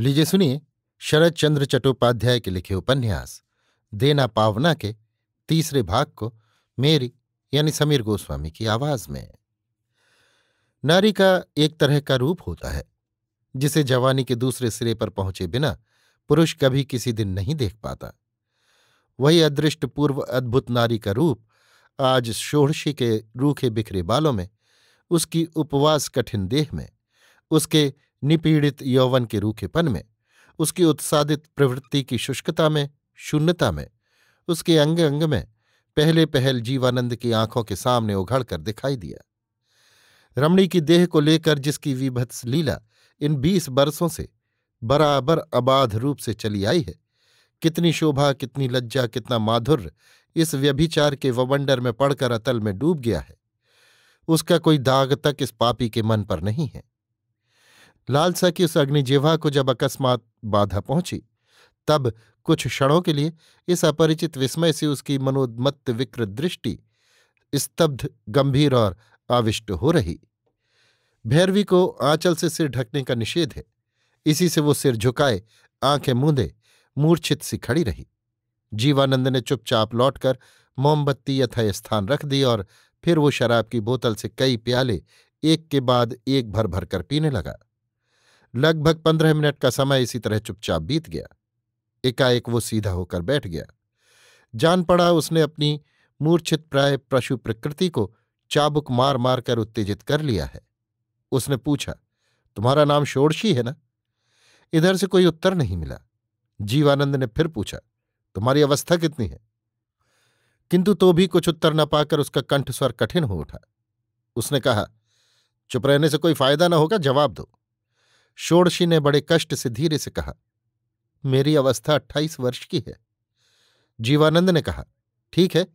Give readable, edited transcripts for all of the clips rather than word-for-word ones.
लीजिए सुनिए शरद चंद्र चट्टोपाध्याय के लिखे उपन्यास देना पावना के तीसरे भाग को मेरी यानी समीर गोस्वामी की आवाज में। नारी का एक तरह का रूप होता है जिसे जवानी के दूसरे सिरे पर पहुंचे बिना पुरुष कभी किसी दिन नहीं देख पाता। वही अदृष्ट पूर्व अद्भुत नारी का रूप आज षोडशी के रूखे बिखरे बालों में, उसकी उपवास कठिन देह में, उसके निपीड़ित यौवन के रूखेपन में, उसकी उत्सादित प्रवृत्ति की शुष्कता में, शून्यता में, उसके अंग अंग में पहले पहल जीवानंद की आंखों के सामने उघड़ कर दिखाई दिया। रमणी की देह को लेकर जिसकी विभत्स लीला इन 20 बरसों से बराबर अबाध रूप से चली आई है, कितनी शोभा, कितनी लज्जा, कितना माधुर्य इस व्यभिचार के ववंडर में पड़कर अतल में डूब गया है, उसका कोई दाग तक इस पापी के मन पर नहीं है। लालसा की उस अग्निजिह्वा को जब अकस्मात बाधा पहुंची, तब कुछ क्षणों के लिए इस अपरिचित विस्मय से उसकी मनोन्मत्त विकृत दृष्टि स्तब्ध, गंभीर और आविष्ट हो रही। भैरवी को आंचल से सिर ढकने का निषेध है, इसी से वो सिर झुकाए आंखें मूंदे मूर्छित सी खड़ी रही। जीवानंद ने चुपचाप लौटकर मोमबत्ती यथास्थान रख दी और फिर वो शराब की बोतल से कई प्याले एक के बाद एक भर भर कर पीने लगा। लगभग 15 मिनट का समय इसी तरह चुपचाप बीत गया। एकाएक वो सीधा होकर बैठ गया। जान पड़ा उसने अपनी मूर्छित प्राय पशु प्रकृति को चाबुक मार मार कर उत्तेजित कर लिया है। उसने पूछा, तुम्हारा नाम षोडशी है ना? इधर से कोई उत्तर नहीं मिला। जीवानंद ने फिर पूछा, तुम्हारी अवस्था कितनी है? किंतु तो भी कुछ उत्तर न पाकर उसका कंठस्वर कठिन हो उठा। उसने कहा, चुप रहने से कोई फायदा न होगा, जवाब दो। षोडशी ने बड़े कष्ट से धीरे से कहा, मेरी अवस्था 28 वर्ष की है। जीवानंद ने कहा, ठीक है,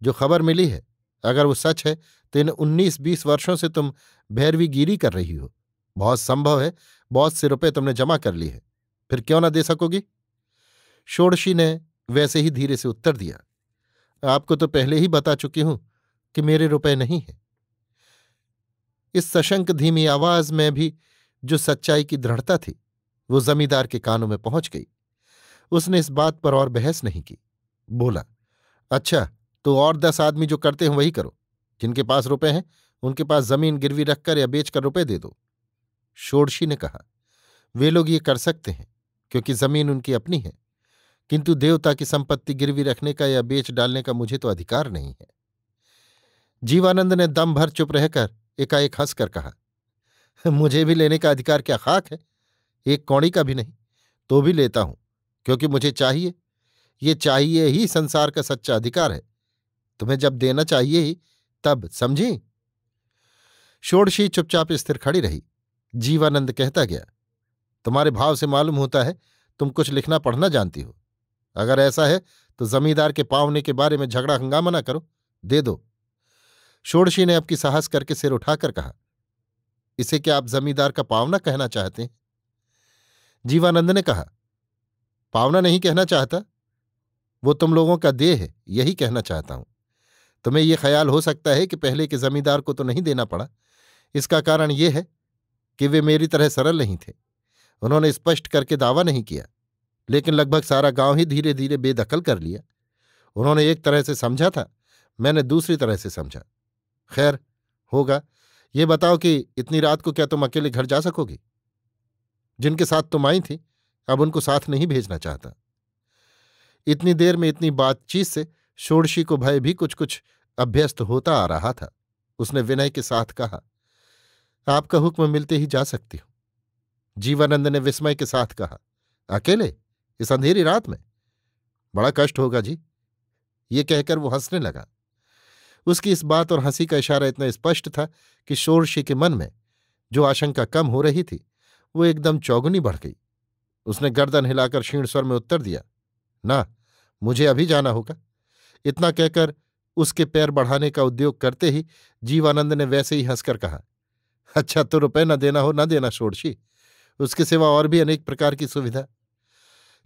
जो खबर मिली है अगर वो सच है तो इन 19-20 वर्षों से तुम भैरवीगिरी कर रही हो। बहुत संभव है बहुत से रुपए तुमने जमा कर ली है, फिर क्यों ना दे सकोगी? षोडशी ने वैसे ही धीरे से उत्तर दिया, आपको तो पहले ही बता चुकी हूं कि मेरे रुपए नहीं हैं। इस सशंक धीमी आवाज में भी जो सच्चाई की दृढ़ता थी वो जमींदार के कानों में पहुंच गई। उसने इस बात पर और बहस नहीं की। बोला, अच्छा, तो और 10 आदमी जो करते हैं वही करो। जिनके पास रुपए हैं उनके पास जमीन गिरवी रखकर या बेचकर रुपए दे दो। षोडशी ने कहा, वे लोग ये कर सकते हैं क्योंकि जमीन उनकी अपनी है, किंतु देवता की संपत्ति गिरवी रखने का या बेच डालने का मुझे तो अधिकार नहीं है। जीवानंद ने दम भर चुप रहकर एकाएक हंसकर कहा, मुझे भी लेने का अधिकार क्या खाक है? एक कौड़ी का भी नहीं, तो भी लेता हूं क्योंकि मुझे चाहिए। ये चाहिए ही संसार का सच्चा अधिकार है। तुम्हें जब देना चाहिए ही तब, समझी? षोडशी चुपचाप स्थिर खड़ी रही। जीवानंद कहता गया, तुम्हारे भाव से मालूम होता है तुम कुछ लिखना पढ़ना जानती हो। अगर ऐसा है तो जमींदार के पावने के बारे में झगड़ा हंगामा ना करो, दे दो। षोडशी ने अब की साहस करके सिर उठाकर कहा, इसे क्या आप जमींदार का पावना कहना चाहते हैं? जीवानंद ने कहा, पावना नहीं कहना चाहता, वो तुम लोगों का देह है, यही कहना चाहता हूं। तुम्हें यह ख्याल हो सकता है कि पहले के जमींदार को तो नहीं देना पड़ा। इसका कारण यह है कि वे मेरी तरह सरल नहीं थे। उन्होंने स्पष्ट करके दावा नहीं किया, लेकिन लगभग सारा गांव ही धीरे धीरे बेदखल कर लिया। उन्होंने एक तरह से समझा था, मैंने दूसरी तरह से समझा। खैर, होगा। ये बताओ कि इतनी रात को क्या तुम अकेले घर जा सकोगी? जिनके साथ तुम आई थी अब उनको साथ नहीं भेजना चाहता। इतनी देर में इतनी बातचीत से षोडशी को भय भी कुछ कुछ अभ्यस्त होता आ रहा था। उसने विनय के साथ कहा, आपका हुक्म मिलते ही जा सकती हूं। जीवानंद ने विस्मय के साथ कहा, अकेले इस अंधेरी रात में? बड़ा कष्ट होगा जी। ये कहकर वो हंसने लगा। उसकी इस बात और हंसी का इशारा इतना स्पष्ट था कि षोडशी के मन में जो आशंका कम हो रही थी वो एकदम चौगुनी बढ़ गई। उसने गर्दन हिलाकर क्षीण स्वर में उत्तर दिया, ना, मुझे अभी जाना होगा। इतना कहकर उसके पैर बढ़ाने का उद्योग करते ही जीवानंद ने वैसे ही हंसकर कहा, अच्छा, तो रुपए न देना हो न देना षोडशी, उसके सिवा और भी अनेक प्रकार की सुविधा।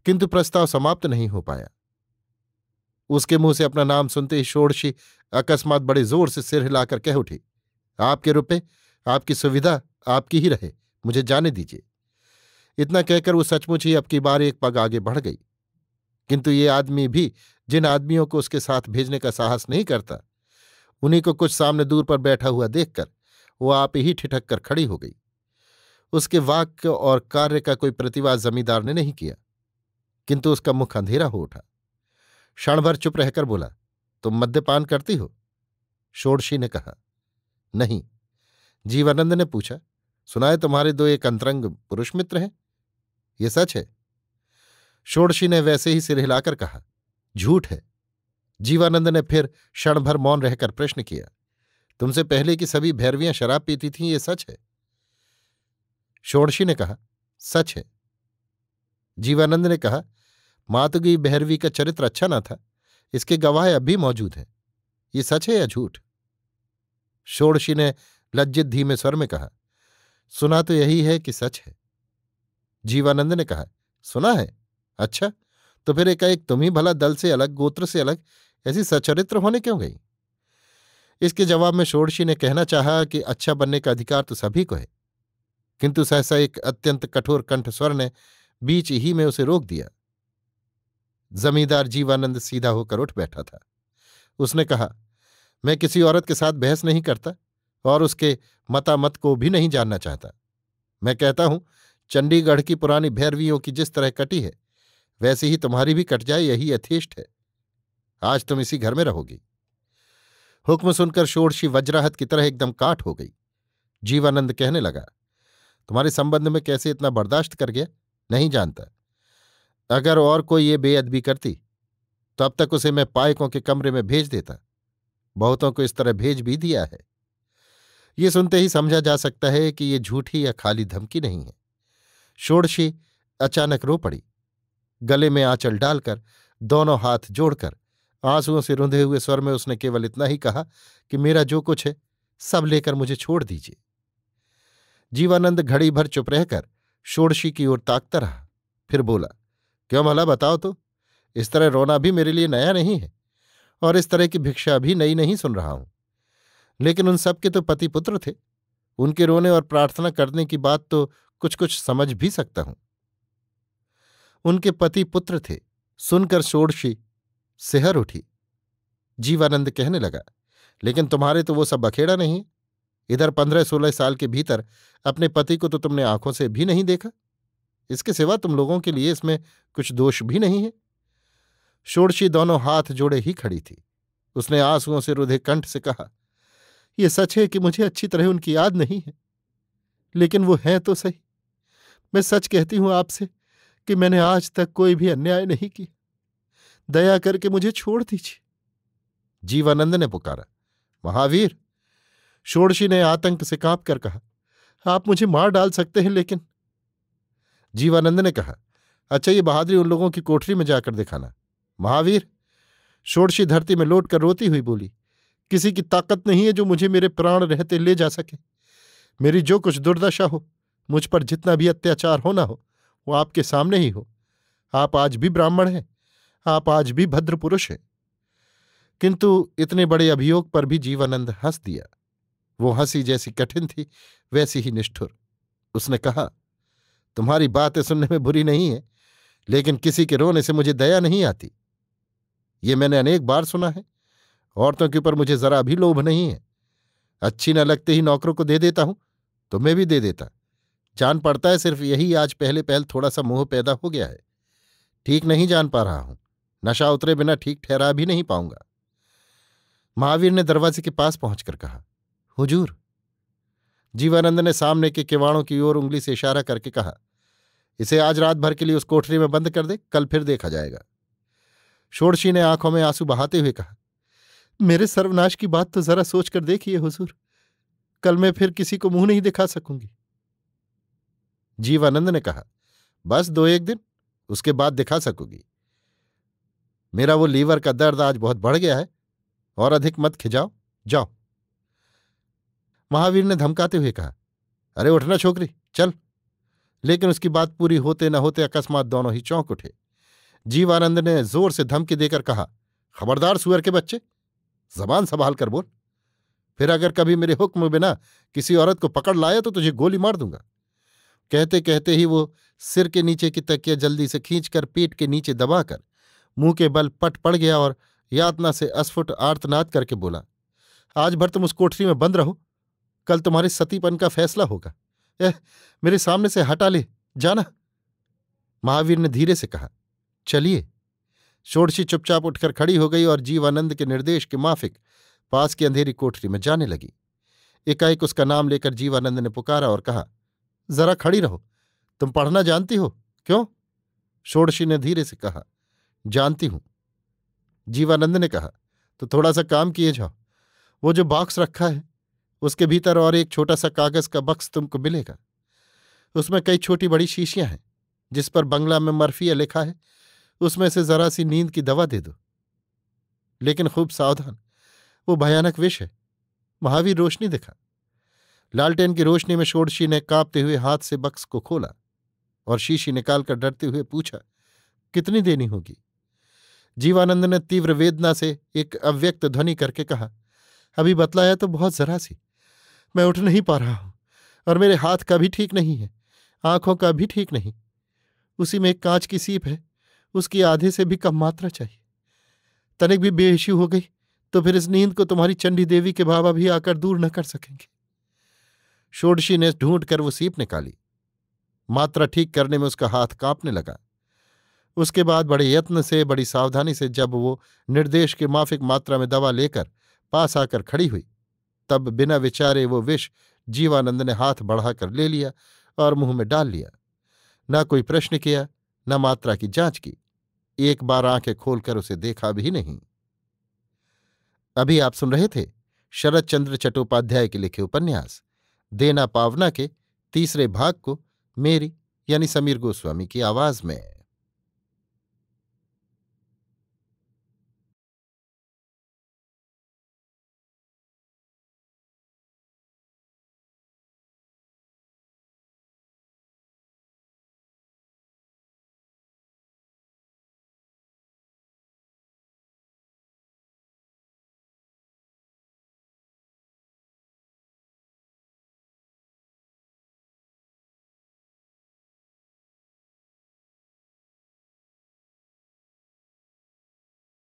किंतु प्रस्ताव समाप्त नहीं हो पाया। उसके मुंह से अपना नाम सुनते ही षोडशी अकस्मात बड़े जोर से सिर हिलाकर कह उठी, आपके रुपए, आपकी सुविधा आपकी ही रहे, मुझे जाने दीजिए। इतना कहकर वो सचमुच ही अब की बार एक पग आगे बढ़ गई। किंतु ये आदमी भी जिन आदमियों को उसके साथ भेजने का साहस नहीं करता, उन्हीं को कुछ सामने दूर पर बैठा हुआ देखकर वो आप ही ठिठक कर खड़ी हो गई। उसके वाक्य और कार्य का कोई प्रतिवाद जमींदार ने नहीं किया, किंतु उसका मुख अंधेरा हो उठा। क्षण भर चुप रहकर बोला, तुम मद्यपान करती हो? षोडशी ने कहा, नहीं। जीवानंद ने पूछा, सुना है तुम्हारे दो एक अंतरंग पुरुष मित्र हैं, ये सच है? षोडशी ने वैसे ही सिर हिलाकर कहा, झूठ है। जीवानंद ने फिर क्षण भर मौन रहकर प्रश्न किया, तुमसे पहले की सभी भैरवियां शराब पीती थीं, ये सच है? षोडशी ने कहा, सच है। जीवानंद ने कहा, मातुगी भैरवी का चरित्र अच्छा न था, इसके गवाह अब भी मौजूद हैं, ये सच है या झूठ? षोडशी ने लज्जित धीमे स्वर में कहा, सुना तो यही है कि सच है। जीवानंद ने कहा, सुना है? अच्छा, तो फिर एकाएक तुम ही भला दल से अलग, गोत्र से अलग, ऐसी सचरित्र होने क्यों गई? इसके जवाब में षोडशी ने कहना चाहा कि अच्छा बनने का अधिकार तो सभी को है, किंतु सहसा एक अत्यंत कठोर कंठ स्वर ने बीच ही में उसे रोक दिया। जमींदार जीवानंद सीधा होकर उठ बैठा था। उसने कहा, मैं किसी औरत के साथ बहस नहीं करता और उसके मतामत को भी नहीं जानना चाहता। मैं कहता हूं, चंडीगढ़ की पुरानी भैरवियों की जिस तरह कटी है, वैसे ही तुम्हारी भी कट जाए, यही यथेष्ट है। आज तुम इसी घर में रहोगी। हुक्म सुनकर षोडशी वज्राहत की तरह एकदम काठ हो गई। जीवानंद कहने लगा, तुम्हारे संबंध में कैसे इतना बर्दाश्त कर गया नहीं जानता। अगर और कोई ये बेअदबी करती तो अब तक उसे मैं पायकों के कमरे में भेज देता। बहुतों को इस तरह भेज भी दिया है। ये सुनते ही समझा जा सकता है कि ये झूठी या खाली धमकी नहीं है। षोडशी अचानक रो पड़ी। गले में आंचल डालकर, दोनों हाथ जोड़कर, आंसुओं से रुंधे हुए स्वर में उसने केवल इतना ही कहा कि मेरा जो कुछ है सब लेकर मुझे छोड़ दीजिए। जीवानंद घड़ी भर चुप रहकर षोडशी की ओर ताकता रहा, फिर बोला, क्यों भला बताओ तो? इस तरह रोना भी मेरे लिए नया नहीं है और इस तरह की भिक्षा भी नई नहीं सुन रहा हूं। लेकिन उन सबके तो पति पुत्र थे, उनके रोने और प्रार्थना करने की बात तो कुछ कुछ समझ भी सकता हूं। उनके पति पुत्र थे, सुनकर षोडशी सिहर उठी। जीवानंद कहने लगा, लेकिन तुम्हारे तो वो सब बखेड़ा नहीं। इधर 15-16 साल के भीतर अपने पति को तो तुमने आंखों से भी नहीं देखा। इसके सिवा तुम लोगों के लिए इसमें कुछ दोष भी नहीं है। षोडशी दोनों हाथ जोड़े ही खड़ी थी। उसने आंसुओं से रुधे कंठ से कहा, यह सच है कि मुझे अच्छी तरह उनकी याद नहीं है, लेकिन वो हैं तो सही। मैं सच कहती हूं आपसे कि मैंने आज तक कोई भी अन्याय नहीं किया। दया करके मुझे छोड़ दीजिए। जीवानंद ने पुकारा, महावीर। षोडशी ने आतंक से कांप कर कहा, आप मुझे मार डाल सकते हैं, लेकिन। जीवानंद ने कहा, अच्छा, ये बहादुरी उन लोगों की कोठरी में जाकर दिखाना। महावीर। षोडशी धरती में लौटकर रोती हुई बोली, किसी की ताकत नहीं है जो मुझे मेरे प्राण रहते ले जा सके। मेरी जो कुछ दुर्दशा हो, मुझ पर जितना भी अत्याचार होना हो, वो आपके सामने ही हो। आप आज भी ब्राह्मण हैं, आप आज भी भद्र पुरुष हैं। किंतु इतने बड़े अभियोग पर भी जीवानंद हंस दिया। वो हंसी जैसी कठिन थी, वैसी ही निष्ठुर। उसने कहा, तुम्हारी बातें सुनने में बुरी नहीं है, लेकिन किसी के रोने से मुझे दया नहीं आती। ये मैंने अनेक बार सुना है। औरतों के ऊपर मुझे जरा भी लोभ नहीं है। अच्छी न लगते ही नौकरों को दे देता हूं, तुम्हें भी दे देता। जान पड़ता है सिर्फ यही आज पहले पहल थोड़ा सा मोह पैदा हो गया है। ठीक नहीं जान पा रहा हूं। नशा उतरे बिना ठीक ठहरा भी नहीं पाऊंगा। महावीर ने दरवाजे के पास पहुंचकर कहा, हुजूर। जीवानंद ने सामने के किवाड़ों की ओर उंगली से इशारा करके कहा, इसे आज रात भर के लिए उस कोठरी में बंद कर दे, कल फिर देखा जाएगा। षोडशी ने आंखों में आंसू बहाते हुए कहा, मेरे सर्वनाश की बात तो जरा सोच कर देखिए हुजूर, कल मैं फिर किसी को मुंह नहीं दिखा सकूंगी। जीवानंद ने कहा, बस 2-1 दिन, उसके बाद दिखा सकोगी। मेरा वो लीवर का दर्द आज बहुत बढ़ गया है, और अधिक मत खिजाओ, जाओ। महावीर ने धमकाते हुए कहा, अरे उठना छोकरी, चल। लेकिन उसकी बात पूरी होते न होते अकस्मात दोनों ही चौंक उठे। जीवानंद ने जोर से धमकी देकर कहा, खबरदार सुअर के बच्चे, जबान संभाल कर बोल। फिर अगर कभी मेरे हुक्म बिना किसी औरत को पकड़ लाया तो तुझे गोली मार दूंगा। कहते कहते ही वो सिर के नीचे की तकिया जल्दी से खींचकर पीठ के नीचे दबाकर मुंह के बल पट पड़ गया और यातना से अस्फुट आर्तनाद करके बोला, आज भर तुम उस कोठरी में बंद रहो, कल तुम्हारे सतीपन का फैसला होगा। मेरे सामने से हटा ले जाना। महावीर ने धीरे से कहा, चलिए। षोडशी चुपचाप उठकर खड़ी हो गई और जीवानंद के निर्देश के माफिक पास की अंधेरी कोठरी में जाने लगी। एकाएक उसका नाम लेकर जीवानंद ने पुकारा और कहा, जरा खड़ी रहो, तुम पढ़ना जानती हो? क्यों? षोडशी ने धीरे से कहा, जानती हूं। जीवानंद ने कहा, तो थोड़ा सा काम किए जाओ। वो जो बॉक्स रखा है उसके भीतर और एक छोटा सा कागज का बक्स तुमको मिलेगा। उसमें कई छोटी बड़ी शीशियां हैं जिस पर बंगला में मर्फिया लिखा है। उसमें से जरा सी नींद की दवा दे दो, लेकिन खूब सावधान, वो भयानक विष है। महावीर रोशनी दिखा। लालटेन की रोशनी में षोडशी ने कांपते हुए हाथ से बक्स को खोला और शीशी निकालकर डरते हुए पूछा, कितनी देनी होगी? जीवानंद ने तीव्र वेदना से एक अव्यक्त ध्वनि करके कहा, अभी बतलाया तो बहुत जरा सी, मैं उठ नहीं पा रहा हूं और मेरे हाथ का भी ठीक नहीं है, आंखों का भी ठीक नहीं। उसी में एक कांच की सीप है, उसकी आधे से भी कम मात्रा चाहिए। तनिक भी बेहोशी हो गई तो फिर इस नींद को तुम्हारी चंडी देवी के बाबा भी आकर दूर न कर सकेंगे। षोडशी ने ढूंढ कर वो सीप निकाली। मात्रा ठीक करने में उसका हाथ कांपने लगा। उसके बाद बड़े यत्न से, बड़ी सावधानी से जब वो निर्देश के माफिक मात्रा में दवा लेकर पास आकर खड़ी हुई, तब बिना विचारे वो विष जीवानंद ने हाथ बढ़ाकर ले लिया और मुंह में डाल लिया। न कोई प्रश्न किया, न मात्रा की जांच की, एक बार आंखें खोलकर उसे देखा भी नहीं। अभी आप सुन रहे थे शरत चंद्र चट्टोपाध्याय के लिखे उपन्यास देना पावना के तीसरे भाग को मेरी यानी समीर गोस्वामी की आवाज में।